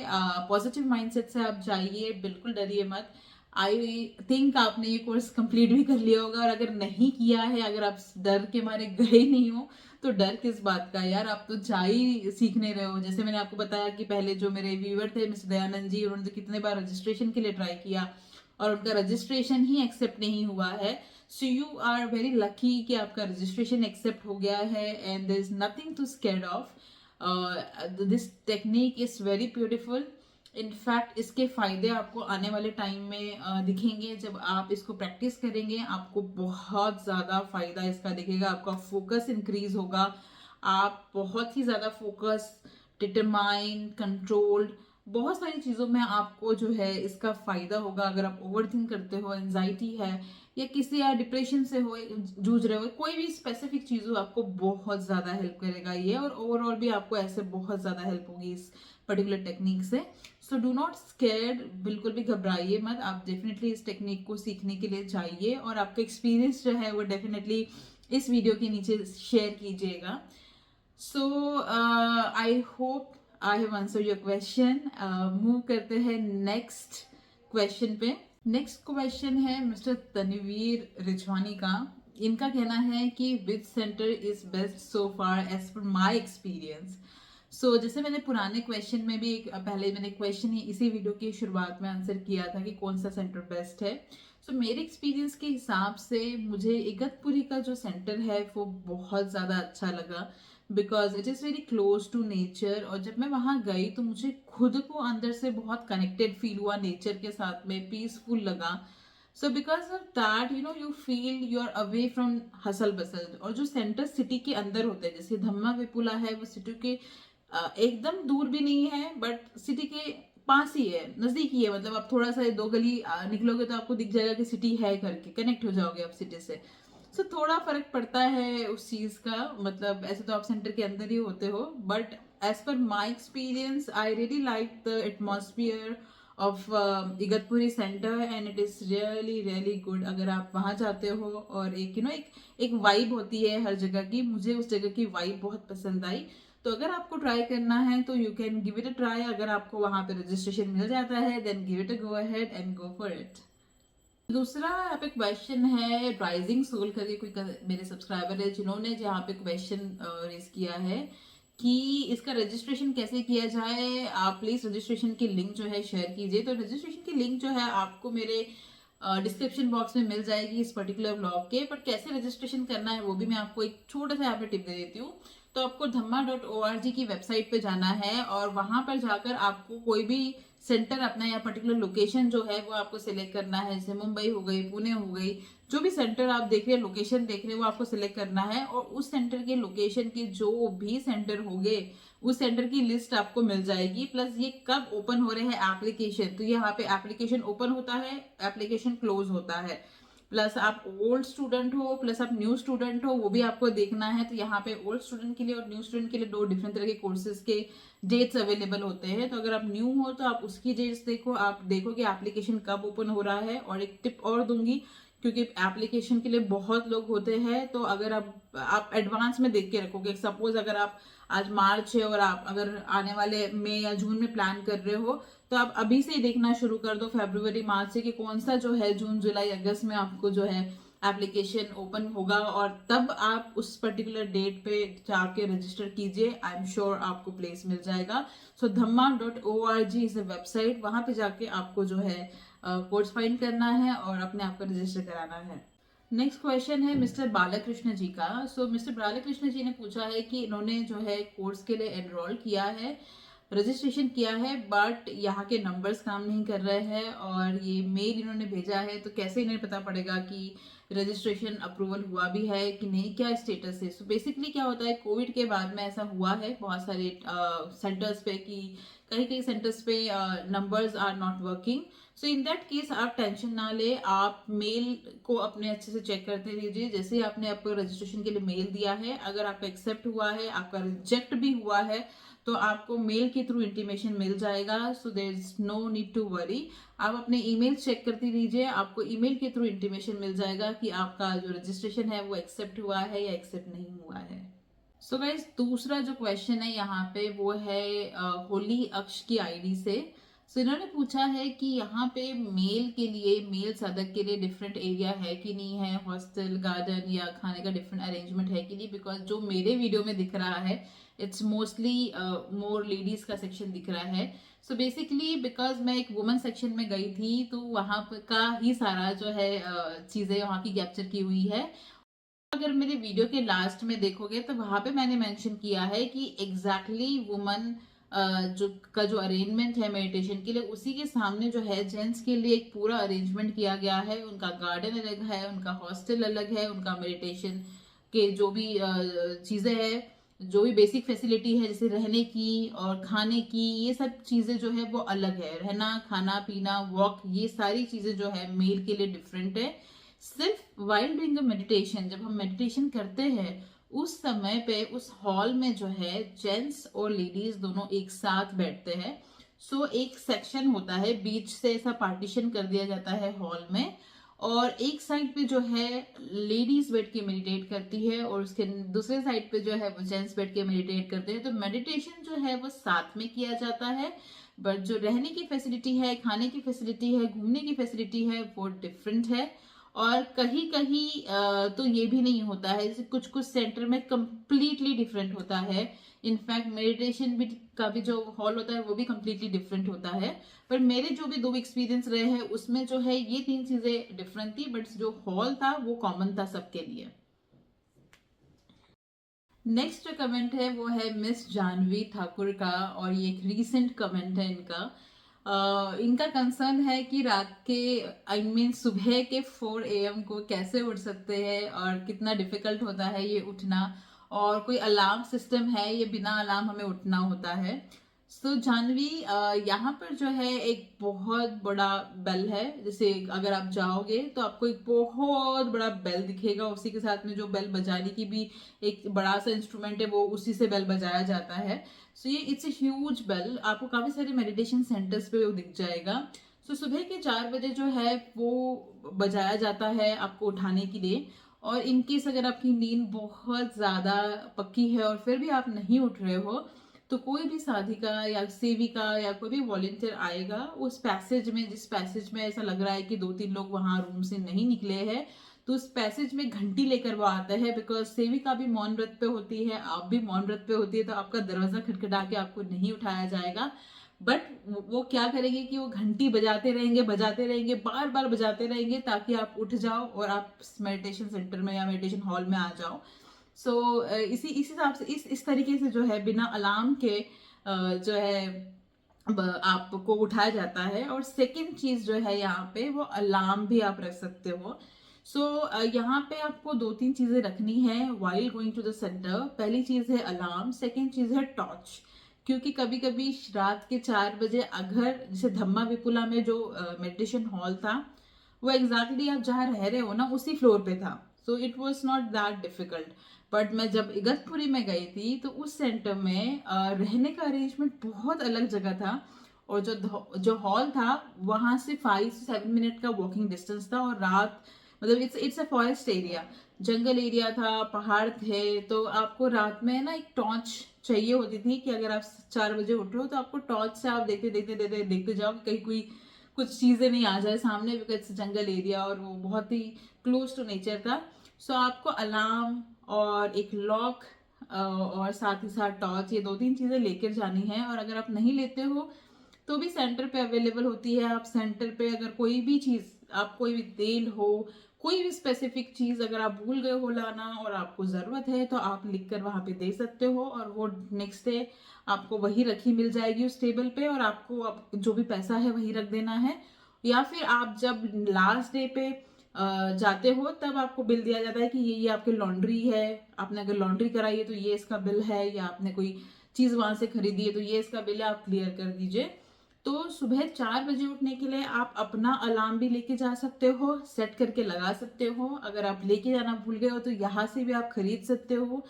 पॉजिटिव माइंडसेट से आप जाइए, बिल्कुल डरिए मत। आई थिंक आपने ये कोर्स कंप्लीट भी कर लिया होगा, और अगर नहीं किया है, अगर आप डर के मारे गए नहीं हो, तो डर किस बात का यार, आप तो जा ही सीखने रहे हो। जैसे मैंने आपको बताया कि पहले जो मेरे व्यूअर थे मिस्टर दयानंद जी, उन्होंने तो कितने बार रजिस्ट्रेशन के लिए ट्राई किया और उनका रजिस्ट्रेशन ही एक्सेप्ट नहीं हुआ है। So you are very lucky कि आपका रजिस्ट्रेशन एक्सेप्ट हो गया है, and there is nothing to scared of. This technique is very beautiful. In fact इसके फायदे आपको आने वाले टाइम में दिखेंगे। जब आप इसको प्रैक्टिस करेंगे आपको बहुत ज़्यादा फायदा इसका दिखेगा, आपका फोकस इंक्रीज होगा, आप बहुत ही ज़्यादा फोकस, डिटरमाइन, कंट्रोल्ड, बहुत सारी चीज़ों में आपको जो है इसका फायदा होगा। अगर आप ओवरथिंक करते हो, एंजाइटी है या किसी या डिप्रेशन से हो, जूझ रहे हो, कोई भी स्पेसिफिक चीज़ हो, आपको बहुत ज़्यादा हेल्प करेगा ये, और ओवरऑल भी आपको ऐसे बहुत ज़्यादा हेल्प होगी इस पर्टिकुलर टेक्निक से। सो डू नॉट स्केर्ड, बिल्कुल भी घबराइए मत, आप डेफिनेटली इस टेक्निक को सीखने के लिए जाइए और आपका एक्सपीरियंस जो है वो डेफिनेटली इस वीडियो के नीचे शेयर कीजिएगा। So I hope I have answer your question. Move करते हैं नेक्स्ट क्वेश्चन पे। नेक्स्ट क्वेश्चन है मिस्टर तनवीर रिजवानी का। इनका कहना है कि which centre is best so far as per my experience. सो जैसे मैंने पुराने क्वेश्चन में भी पहले मैंने क्वेश्चन ही इसी वीडियो की शुरुआत में आंसर किया था कि कौन सा सेंटर बेस्ट है। सो मेरे एक्सपीरियंस के हिसाब से मुझे इगतपुरी का जो सेंटर है वो बहुत ज़्यादा अच्छा लगा, because it is very close to nature. और जब मैं वहाँ गई तो मुझे खुद को अंदर से बहुत कनेक्टेड फील हुआ नेचर के साथ में, पीसफुल लगा। So because of that you feel you are away from hustle bustle. और जो सेंटर सिटी के अंदर होते हैं, जैसे धम्मा विपुला है, वो सिटी के एकदम दूर भी नहीं है बट सिटी के पास ही है, नजदीक ही है। मतलब आप थोड़ा सा 2 गली निकलोगे तो आपको दिख जाएगा कि सिटी है करके, कनेक्ट हो जाओगे आप सिटी से। सो थोड़ा फर्क पड़ता है उस चीज का, मतलब ऐसे तो आप सेंटर के अंदर ही होते हो, but as per my experience I really like the atmosphere of Igatpuri centre and it is really really good. अगर आप वहां जाते हो और एक एक वाइब होती है हर जगह की, मुझे उस जगह की वाइब बहुत पसंद आई। तो अगर आपको ट्राई करना है तो you can give it a try. अगर आपको वहां पे रजिस्ट्रेशन मिल जाता है then give it a go ahead and go for it. दूसरा यहाँ पे क्वेश्चन है राइजिंग सोल करके, कोई मेरे सब्सक्राइबर है जिन्होंने जहाँ पे क्वेश्चन रेज किया है कि इसका रजिस्ट्रेशन कैसे किया जाए। आप प्लीज रजिस्ट्रेशन की लिंक जो है शेयर कीजिए। तो रजिस्ट्रेशन की लिंक जो है आपको मेरे डिस्क्रिप्शन बॉक्स में मिल जाएगी इस पर्टिकुलर ब्लॉग के। बट कैसे रजिस्ट्रेशन करना है वो भी मैं आपको एक छोटा सा यहाँ पे टिप दे देती हूँ। तो आपको धम्मा.org की वेबसाइट पे जाना है और वहां पर जाकर आपको कोई भी सेंटर अपना या पर्टिकुलर लोकेशन जो है वो आपको सिलेक्ट करना है। जैसे मुंबई हो गई, पुणे हो गई, जो भी सेंटर आप देख रहे हैं, लोकेशन देख रहे हैं, वो आपको सिलेक्ट करना है। और उस सेंटर के लोकेशन के जो भी सेंटर होंगे उस सेंटर की लिस्ट आपको मिल जाएगी। प्लस ये कब ओपन हो रहे हैं एप्लीकेशन, तो यहाँ पे एप्लीकेशन ओपन होता है, एप्लीकेशन क्लोज होता है। प्लस आप ओल्ड स्टूडेंट हो प्लस आप न्यू स्टूडेंट हो, वो भी आपको देखना है। तो यहाँ पे ओल्ड स्टूडेंट के लिए और न्यू स्टूडेंट के लिए 2 डिफरेंट तरह के कोर्सेज के डेट्स अवेलेबल होते हैं। तो अगर आप न्यू हो तो आप उसकी डेट्स देखो, आप देखो कि एप्लीकेशन कब ओपन हो रहा है। और एक टिप और दूंगी, क्योंकि एप्लीकेशन के लिए बहुत लोग होते हैं, तो अगर आप एडवांस में देख के रखोगे, सपोज अगर आप आज मार्च है और आप अगर आने वाले मई या जून में प्लान कर रहे हो तो आप अभी से ही देखना शुरू कर दो फरवरी मार्च से कि कौन सा जो है जून जुलाई अगस्त में आपको जो है एप्लीकेशन ओपन होगा, और तब आप उस पर्टिकुलर डेट पे जाके रजिस्टर कीजिए। आई एम श्योर आपको प्लेस मिल जाएगा। सो धम्मा.org इज अ वेबसाइट, वहां पे जाके आपको जो है कोर्स फाइंड करना है और अपने आप को रजिस्टर कराना है। नेक्स्ट क्वेश्चन है मिस्टर बालकृष्ण जी का। सो मिस्टर बालकृष्ण जी ने पूछा है कि इन्होंने जो है कोर्स के लिए एनरोल किया है, रजिस्ट्रेशन किया है, बट यहाँ के नंबर्स काम नहीं कर रहे हैं और ये मेल इन्होंने भेजा है। तो कैसे इन्हें पता पड़ेगा कि रजिस्ट्रेशन अप्रूवल हुआ भी है कि नहीं, क्या स्टेटस है। सो बेसिकली क्या होता है, कोविड के बाद में ऐसा हुआ है बहुत सारे सेंटर्स पे कि कहीं कहीं सेंटर्स पे numbers are not working. So in that case आप टेंशन ना ले, आप मेल को अपने अच्छे से चेक करते रहिए। जैसे ही आपने आपको रजिस्ट्रेशन के लिए मेल दिया है, अगर आपका एक्सेप्ट हुआ है, आपका रिजेक्ट भी हुआ है, तो आपको मेल के थ्रू इंटीमेशन मिल जाएगा। So there is no need to worry. आप अपने ईमेल चेक करती रहिए, आपको ईमेल के थ्रू इंटीमेशन मिल जाएगा कि आपका जो रजिस्ट्रेशन है वो एक्सेप्ट हुआ है या एक्सेप्ट नहीं हुआ है। सो गाइस, दूसरा जो क्वेश्चन है यहाँ पे वो है होली अक्ष की आईडी से। सो इन्होंने पूछा है कि यहाँ पे मेल के लिए, मेल साधक के लिए डिफरेंट एरिया है कि नहीं है, हॉस्टल, गार्डन या खाने का डिफरेंट अरेंजमेंट है कि नहीं। बिकॉज जो मेरे वीडियो में दिख रहा है इट्स मोस्टली मोर लेडीज का सेक्शन दिख रहा है। सो बेसिकली बिकॉज मैं एक वुमेन सेक्शन में गई थी तो वहाँ का ही सारा जो है चीज़ें वहाँ की कैप्चर की हुई है। अगर मेरे वीडियो के लास्ट में देखोगे तो वहां पे मैंने मेंशन किया है कि एग्जैक्टली वुमन जो अरेंजमेंट है मेडिटेशन के लिए, उसी के सामने जो है जेंट्स के लिए एक पूरा अरेंजमेंट किया गया है। उनका गार्डन अलग है, उनका हॉस्टल अलग है, उनका मेडिटेशन के जो भी चीज़ें हैं, जो भी बेसिक फैसिलिटी है जैसे रहने की और खाने की, ये सब चीज़ें जो है वो अलग है। रहना, खाना पीना, वॉक, ये सारी चीज़ें जो है मेल के लिए डिफरेंट है। सिर्फ वाइल डूइंग मेडिटेशन, जब हम मेडिटेशन करते हैं उस समय पे उस हॉल में जो है जेंट्स और लेडीज दोनों एक साथ बैठते हैं। सो एक सेक्शन होता है, बीच से ऐसा पार्टीशन कर दिया जाता है हॉल में, और एक साइड पे जो है लेडीज बैठ के मेडिटेट करती है और उसके दूसरे साइड पे जो है वो जेंट्स बैठ के मेडिटेट करते हैं। तो मेडिटेशन जो है वो साथ में किया जाता है, बट जो रहने की फैसिलिटी है, खाने की फैसिलिटी है, घूमने की फैसिलिटी है, वो डिफरेंट है। और कहीं कहीं तो ये भी नहीं होता है, जैसे कुछ कुछ सेंटर में कंप्लीटली डिफरेंट होता है। इनफैक्ट मेडिटेशन भी का भी जो हॉल होता है वो भी कंप्लीटली डिफरेंट होता है। पर मेरे जो भी 2 एक्सपीरियंस रहे हैं उसमें जो है ये 3 चीजें डिफरेंट थी, बट जो हॉल था वो कॉमन था सबके लिए। नेक्स्ट कमेंट है वो है मिस जानवी ठाकुर का, और ये एक रीसेंट कमेंट है इनका। इनका कंसर्न है कि रात के सुबह के 4 AM को कैसे उठ सकते हैं और कितना डिफिकल्ट होता है ये उठना, और कोई अलार्म सिस्टम है, ये बिना अलार्म हमें उठना होता है। सो जानवी, यहाँ पर जो है एक बहुत बड़ा बेल है। जैसे अगर आप जाओगे तो आपको एक बहुत बड़ा बेल दिखेगा, उसी के साथ में जो बेल बजाने की भी एक बड़ा सा इंस्ट्रूमेंट है, वो उसी से बेल बजाया जाता है। सो ये इट्स ए ह्यूज बेल, आपको काफी सारे मेडिटेशन सेंटर्स पे वो दिख जाएगा। सो सुबह के 4 बजे जो है वो बजाया जाता है आपको उठाने के लिए। और इनकेस अगर आपकी नींद बहुत ज्यादा पक्की है और फिर भी आप नहीं उठ रहे हो, तो कोई भी साधिका या सेविका या कोई भी वॉलेंटियर आएगा उस पैसेज में, जिस पैसेज में ऐसा लग रहा है कि 2-3 लोग वहां रूम से नहीं निकले हैं, तो उस पैसेज में घंटी लेकर वो आता है। बिकॉज सेविका भी मौन व्रत पे होती है, आप भी मौन व्रत पे होती है, तो आपका दरवाजा खटखटा के आपको नहीं उठाया जाएगा। बट वो क्या करेंगे कि वो घंटी बजाते रहेंगे, बार बार बजाते रहेंगे, ताकि आप उठ जाओ और आप मेडिटेशन सेंटर में या मेडिटेशन हॉल में आ जाओ। सो इसी इस हिसाब से इस तरीके से जो है बिना अलार्म के जो है आपको उठाया जाता है। और सेकंड चीज जो है यहाँ पे वो अलार्म भी आप रख सकते हो। सो यहाँ पे आपको 2-3 चीजें रखनी है while going to the centre. पहली चीज है अलार्म, सेकंड चीज है टॉर्च। क्योंकि कभी कभी रात के 4 बजे अगर जैसे धम्मा विपुला में जो मेडिटेशन हॉल था, वो एग्जैक्टली आप जहाँ रह रहे हो ना उसी फ्लोर पे था। So it was not that difficult. But मैं जब इगतपुरी में गई थी तो उस सेंटर में रहने का अरेंजमेंट बहुत अलग जगह था, और जो हॉल था वहां से 5 से 7 मिनट का वॉकिंग डिस्टेंस था। और रात, मतलब it's a forest area, jungle area था, पहाड़ थे, तो आपको रात में ना एक टॉर्च चाहिए होती थी कि अगर आप 4 बजे उठ रहे हो तो आपको टॉर्च से आप देखते जाओ कि कहीं कोई कुछ चीजें नहीं आ जाए सामने, बिकॉज जंगल एरिया और वो बहुत ही क्लोज टू नेचर था। सो आपको अलार्म और एक लॉक और साथ ही साथ टॉर्च, ये 2-3 चीजें लेकर जानी है। और अगर आप नहीं लेते हो तो भी सेंटर पे अवेलेबल होती है। आप सेंटर पे अगर कोई भी चीज, आप कोई भी तेल हो, कोई भी स्पेसिफिक चीज अगर आप भूल गए हो लाना और आपको जरूरत है, तो आप लिख कर वहां पे दे सकते हो, और वो नेक्स्ट डे आपको वही रखी मिल जाएगी उस टेबल पे, और आपको जो भी पैसा है वही रख देना है। या फिर आप जब लास्ट डे पे जाते हो तब आपको बिल दिया जाता है कि ये आपकी लॉन्ड्री है, आपने अगर लॉन्ड्री कराई है तो ये इसका बिल है, या आपने कोई चीज वहां से खरीदी है तो ये इसका बिल है, आप क्लियर कर दीजिए। तो सुबह 4 बजे उठने के लिए आप अपना अलार्म भी लेके जा सकते हो, सेट करके लगा सकते हो। अगर आप लेके जाना भूल गए हो तो यहाँ से भी आप खरीद सकते हो।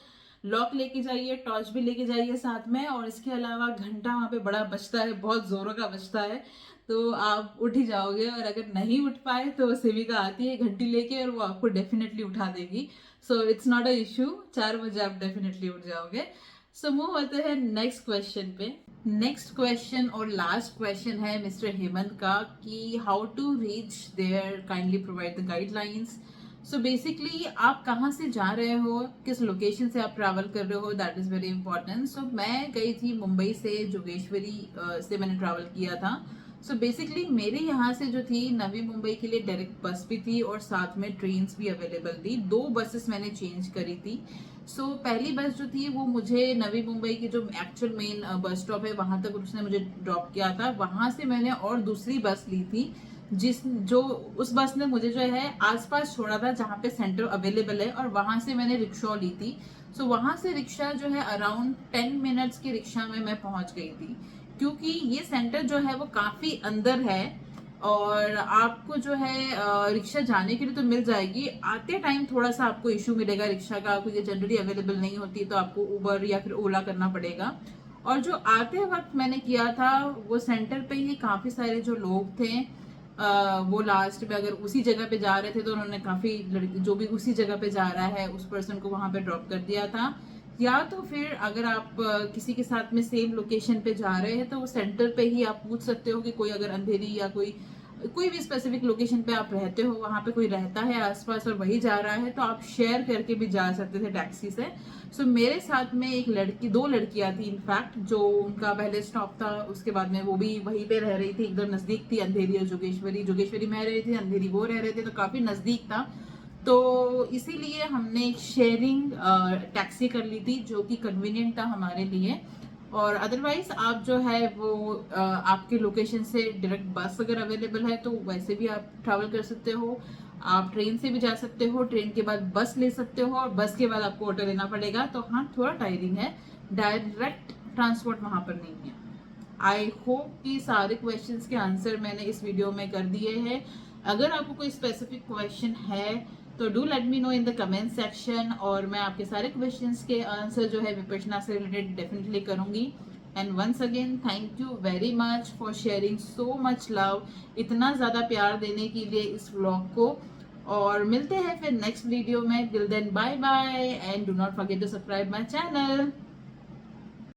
लॉक लेके जाइए, टॉर्च भी लेके जाइए साथ में, और इसके अलावा घंटा वहां पे बड़ा बजता है, बहुत जोरों का बजता है, तो आप उठ ही जाओगे। और अगर नहीं उठ पाए तो सेविका आती है घंटी लेके और वो आपको डेफिनेटली उठा देगी। So it's not a issue, 4 बजे आप डेफिनेटली उठ जाओगे। सो मूव होते हैं नेक्स्ट क्वेश्चन पे। नेक्स्ट क्वेश्चन और लास्ट क्वेश्चन है मिस्टर हेमंत का कि how to reach there, kindly provide the guidelines. So basically आप कहाँ से जा रहे हो, किस लोकेशन से आप ट्रैवल कर रहे हो, दैट इज़ वेरी इंपॉर्टेंट। सो मैं गई थी मुंबई से, जोगेश्वरी से मैंने ट्रैवल किया था। सो बेसिकली मेरे यहाँ से जो थी नवी मुंबई के लिए डायरेक्ट बस भी थी और साथ में ट्रेन्स भी अवेलेबल थी। 2 बसेस मैंने चेंज करी थी। सो पहली बस जो थी वो मुझे नवी मुंबई की जो एक्चुअल मेन बस स्टॉप है वहां तक उसने मुझे ड्रॉप किया था। वहां से मैंने और दूसरी बस ली थी उस बस ने मुझे जो है आसपास छोड़ा था जहाँ पे सेंटर अवेलेबल है, और वहां से मैंने रिक्शा ली थी। सो वहां से रिक्शा जो है अराउंड 10 मिनट्स की रिक्शा में मैं पहुंच गई थी, क्योंकि ये सेंटर जो है वो काफी अंदर है और आपको जो है रिक्शा जाने के लिए तो मिल जाएगी, आते टाइम थोड़ा सा आपको इशू मिलेगा रिक्शा का, क्योंकि जनरली अवेलेबल नहीं होती, तो आपको उबर या फिर ओला करना पड़ेगा। और जो आते वक्त मैंने किया था वो सेंटर पे ही काफी सारे जो लोग थे, वो लास्ट में अगर उसी जगह पे जा रहे थे तो उन्होंने काफी जो भी उसी जगह पे जा रहा है उस पर्सन को वहां पे ड्रॉप कर दिया था। या तो फिर अगर आप किसी के साथ में सेम लोकेशन पे जा रहे हैं तो वो सेंटर पे ही आप पूछ सकते हो कि कोई अगर अंधेरी या कोई कोई भी स्पेसिफिक लोकेशन पे आप रहते हो, वहां पे कोई रहता है आसपास और वही जा रहा है, तो आप शेयर करके भी जा सकते थे टैक्सी से। सो मेरे साथ में एक लड़की, 2 लड़कियां थी इनफैक्ट, जो उनका पहले स्टॉप था, उसके बाद में वो भी वहीं पे रह रही थी, एकदम नजदीक थी। अंधेरी और जोगेश्वरी, जोगेश्वरी मैं रह रही थी, अंधेरी वो रह रहे थे, तो काफी नजदीक था। तो इसीलिए हमने एक शेयरिंग टैक्सी कर ली थी जो कि कन्वीनियंट था हमारे लिए। और अदरवाइज आप जो है वो आपके लोकेशन से डायरेक्ट बस अगर अवेलेबल है तो वैसे भी आप ट्रैवल कर सकते हो। आप ट्रेन से भी जा सकते हो, ट्रेन के बाद बस ले सकते हो और बस के बाद आपको ऑटो लेना पड़ेगा, तो हाँ थोड़ा टायरिंग है, डायरेक्ट ट्रांसपोर्ट वहां पर नहीं है। आई होप कि सारे क्वेश्चंस के आंसर मैंने इस वीडियो में कर दिए हैं। अगर आपको कोई स्पेसिफिक क्वेश्चन है तो do let me know in the comment section, और मैं आपके सारे क्वेश्चंस के आंसर जो है विपश्यना से रिलेटेड डेफिनेटली करूंगी। And once again thank you very much for sharing so much love, इतना ज़्यादा प्यार देने के लिए इस व्लॉग को। और मिलते हैं फिर नेक्स्ट वीडियो में। Till then bye bye and do not forget to subscribe my channel.